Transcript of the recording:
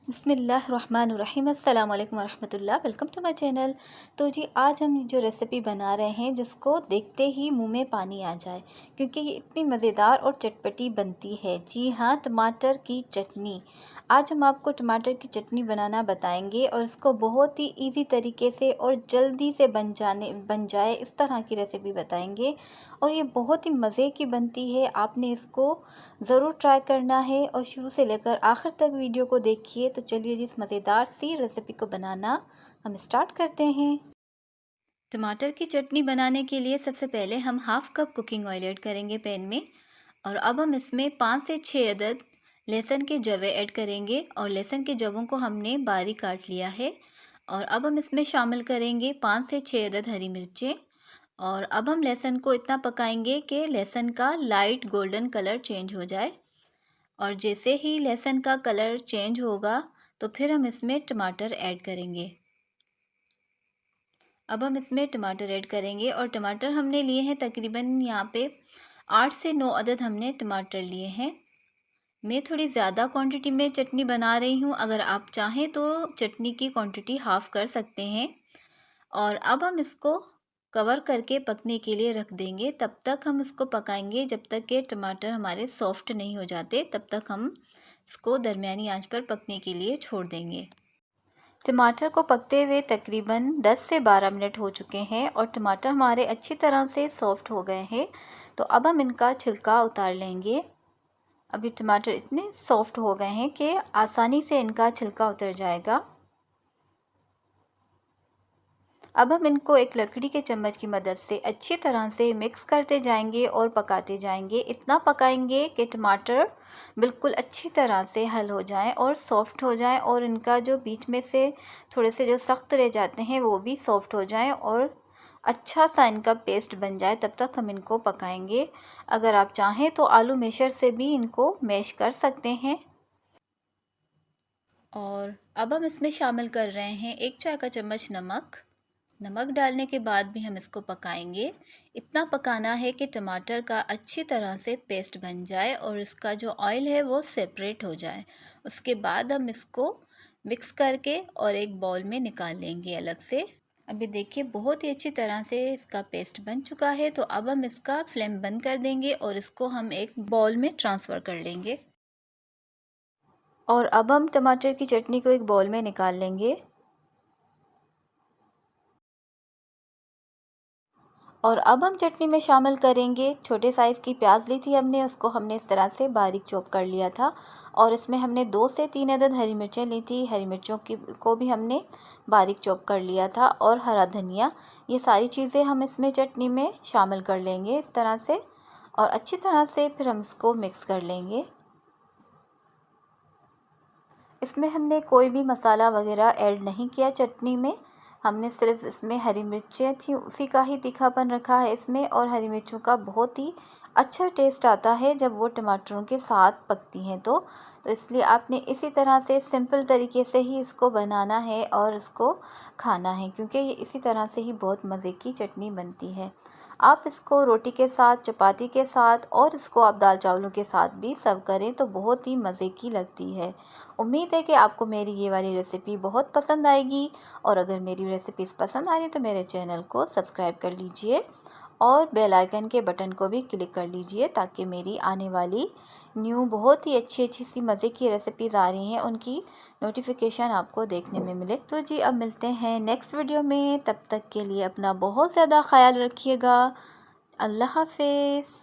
बिस्मिल्लाहिर्रहमानिर्रहीम अस्सलाम वालेकुम वरहमतुल्लाह। Welcome to my channel. तो जी आज हम जो रेसिपी बना रहे हैं जिसको देखते ही मुंह में पानी आ जाए, क्योंकि ये इतनी मज़ेदार और चटपटी बनती है। जी हाँ, टमाटर की चटनी। आज हम आपको टमाटर की चटनी बनाना बताएंगे और इसको बहुत ही इजी तरीके से और जल्दी से बन जाए इस तरह की रेसिपी बताएंगे। और ये बहुत ही मज़े की बनती है। आपने इसको ज़रूर ट्राई करना है और शुरू से लेकर आखिर तक वीडियो को देखिए। तो चलिए जी इस मज़ेदार सी रेसिपी को बनाना हम स्टार्ट करते हैं। टमाटर की चटनी बनाने के लिए सबसे पहले हम half cup cooking oil add करेंगे पैन में। और अब हम इसमें 5 से 6 अदद लहसुन के जवे ऐड करेंगे और लहसुन के जवों को हमने बारीक काट लिया है। और अब हम इसमें शामिल करेंगे 5 से 6 अदद हरी मिर्चें। और अब हम लहसुन को इतना पकाएंगे कि लहसुन का लाइट गोल्डन कलर चेंज हो जाए। और जैसे ही लहसुन का कलर चेंज होगा तो फिर हम इसमें टमाटर ऐड करेंगे। अब हम इसमें टमाटर ऐड करेंगे और टमाटर हमने लिए हैं तकरीबन यहाँ पे 8 से 9 अदद हमने टमाटर लिए हैं। मैं थोड़ी ज़्यादा क्वांटिटी में चटनी बना रही हूँ, अगर आप चाहें तो चटनी की क्वांटिटी हाफ़ कर सकते हैं। और अब हम इसको कवर करके पकने के लिए रख देंगे। तब तक हम इसको पकाएंगे जब तक कि टमाटर हमारे सॉफ्ट नहीं हो जाते, तब तक हम इसको दरमियानी आंच पर पकने के लिए छोड़ देंगे। टमाटर को पकते हुए तकरीबन 10 से 12 मिनट हो चुके हैं और टमाटर हमारे अच्छी तरह से सॉफ्ट हो गए हैं। तो अब हम इनका छिलका उतार लेंगे। अभी टमाटर इतने सॉफ्ट हो गए हैं कि आसानी से इनका छिलका उतर जाएगा। अब हम इनको एक लकड़ी के चम्मच की मदद से अच्छी तरह से मिक्स करते जाएंगे और पकाते जाएंगे। इतना पकाएंगे कि टमाटर बिल्कुल अच्छी तरह से हल हो जाएं और सॉफ्ट हो जाएं और इनका जो बीच में से थोड़े से जो सख्त रह जाते हैं वो भी सॉफ्ट हो जाएं और अच्छा सा इनका पेस्ट बन जाए। तब तक हम इनको पकाएंगे। अगर आप चाहें तो आलू मैशर से भी इनको मैश कर सकते हैं। और अब हम इसमें शामिल कर रहे हैं 1 चाय का चम्मच नमक। नमक डालने के बाद भी हम इसको पकाएंगे। इतना पकाना है कि टमाटर का अच्छी तरह से पेस्ट बन जाए और इसका जो ऑयल है वो सेपरेट हो जाए। उसके बाद हम इसको मिक्स करके और एक बाउल में निकाल लेंगे अलग से। अभी देखिए बहुत ही अच्छी तरह से इसका पेस्ट बन चुका है। तो अब हम इसका फ्लेम बंद कर देंगे और इसको हम एक बाउल में ट्रांसफ़र कर लेंगे। और अब हम टमाटर की चटनी को एक बाउल में निकाल लेंगे। और अब हम चटनी में शामिल करेंगे छोटे साइज़ की प्याज ली थी हमने, उसको हमने इस तरह से बारीक चॉप कर लिया था। और इसमें हमने 2 से 3 अदद हरी मिर्चें ली थी, हरी मिर्चों की को भी हमने बारीक चॉप कर लिया था। और हरा धनिया, ये सारी चीज़ें हम इसमें चटनी में शामिल कर लेंगे इस तरह से। और अच्छी तरह से फिर हम इसको मिक्स कर लेंगे। इसमें हमने कोई भी मसाला वगैरह ऐड नहीं किया चटनी में। हमने सिर्फ इसमें हरी मिर्चें थी उसी का ही तीखापन रखा है इसमें। और हरी मिर्चों का बहुत ही अच्छा टेस्ट आता है जब वो टमाटरों के साथ पकती हैं तो इसलिए आपने इसी तरह से सिंपल तरीके से ही इसको बनाना है और इसको खाना है, क्योंकि ये इसी तरह से ही बहुत मज़े की चटनी बनती है। आप इसको रोटी के साथ, चपाती के साथ और इसको आप दाल चावलों के साथ भी सर्व करें तो बहुत ही मज़े की लगती है। उम्मीद है कि आपको मेरी ये वाली रेसिपी बहुत पसंद आएगी। और अगर मेरी रेसिपीज़ पसंद आ रही तो मेरे चैनल को सब्सक्राइब कर लीजिए और बेल आइकन के बटन को भी क्लिक कर लीजिए, ताकि मेरी आने वाली न्यू बहुत ही अच्छी अच्छी सी मज़े की रेसिपीज़ आ रही हैं उनकी नोटिफिकेशन आपको देखने में मिले। तो जी अब मिलते हैं नेक्स्ट वीडियो में। तब तक के लिए अपना बहुत ज़्यादा ख्याल रखिएगा। अल्लाह हाफिज़।